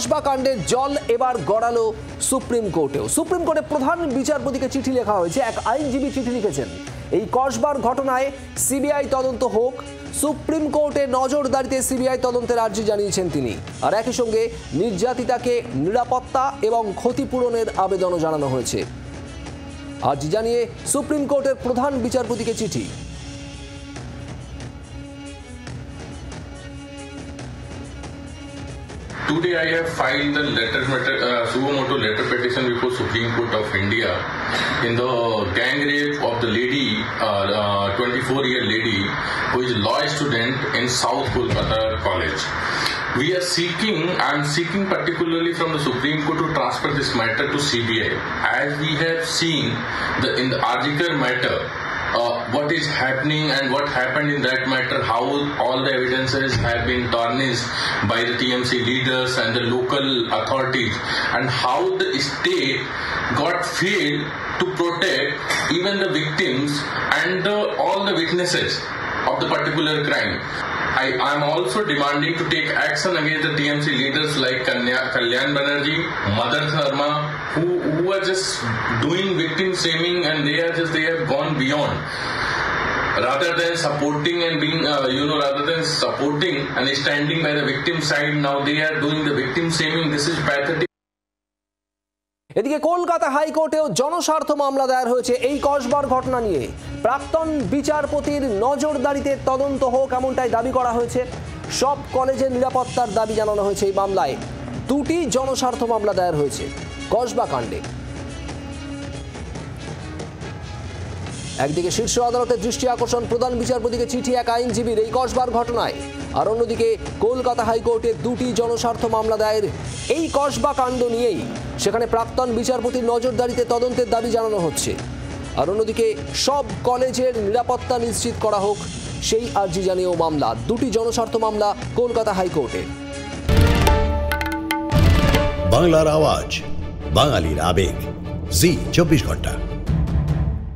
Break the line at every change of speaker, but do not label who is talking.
কসবা কাণ্ডের জল এবার গড়ালো সুপ্রিম কোর্টেও। সুপ্রিম কোর্টে প্রধান বিচারপতিকে চিঠি লেখা হয়েছে। এক আইনজীবী চিঠি লিখেছেন, এই কসবার ঘটনায় সিবিআই তদন্ত হোক। সুপ্রিম কোর্টে নজরদারিতে সিবিআই তদন্তের আর্জি জানিয়েছেন তিনি। আর একই সঙ্গে নির্যাতিতাকে নিরাপত্তা এবং ক্ষতিপূরণের আবেদনও জানানো হয়েছে। আর্জি জানিয়ে সুপ্রিম কোর্টের প্রধান বিচারপতিকে চিঠি।
Today I have filed the suo motu letter petition before Supreme Court of India in the gang rape of the lady, 24-year lady who is a law student in South Kolkata College. I am seeking particularly from the Supreme Court to transfer this matter to CBI. As we have seen in the Arjikar matter, what is happening and what happened in that matter, how all the evidences have been tarnished by the TMC leaders and the local authorities, and how the state got failed to protect even the victims and all the witnesses of the particular crime. I am also demanding to take action against the TMC leaders like Kalyan Banerjee, Mother Sharma, who are just doing victim shaming, and they have gone beyond. Rather than supporting and being, rather than supporting and standing by the victim side, now they are doing the victim shaming. This is pathetic.
এদিকে কলকাতা হাইকোর্টেও জনস্বার্থ মামলা দায়ের হয়েছে এই কসবার ঘটনা নিয়ে। প্রাক্তন বিচারপতির নজরদারিতে তদন্ত হোক এমনটাই দাবি করা হয়েছে। সব কলেজের নিরাপত্তার দাবি জানানো হয়েছে এই মামলায়। দুটি জনস্বার্থ মামলা দায়ের হয়েছে কসবা কাণ্ডে। একদিকে শীর্ষ আদালতের দৃষ্টি আকর্ষণ প্রধান বিচারপতিকে চিঠি এক আইনজীবীর এই কসবার ঘটনায়, আর অন্যদিকে কলকাতা হাইকোর্টে দুটি জনস্বার্থ মামলা দায়ের এই কসবা কাণ্ড নিয়েই। সেখানে প্রাক্তন বিচারপতির নজরদারিতে তদন্তের দাবি জানানো হচ্ছে। আর অন্যদিকে সব কলেজের নিরাপত্তা নিশ্চিত করা হোক সেই আর্জি জানিয়েও মামলা। দুটি জনস্বার্থ মামলা কলকাতা হাইকোর্টে।
বাংলার আওয়াজ, বাঙালির আবেগ, জি 24 ঘন্টা।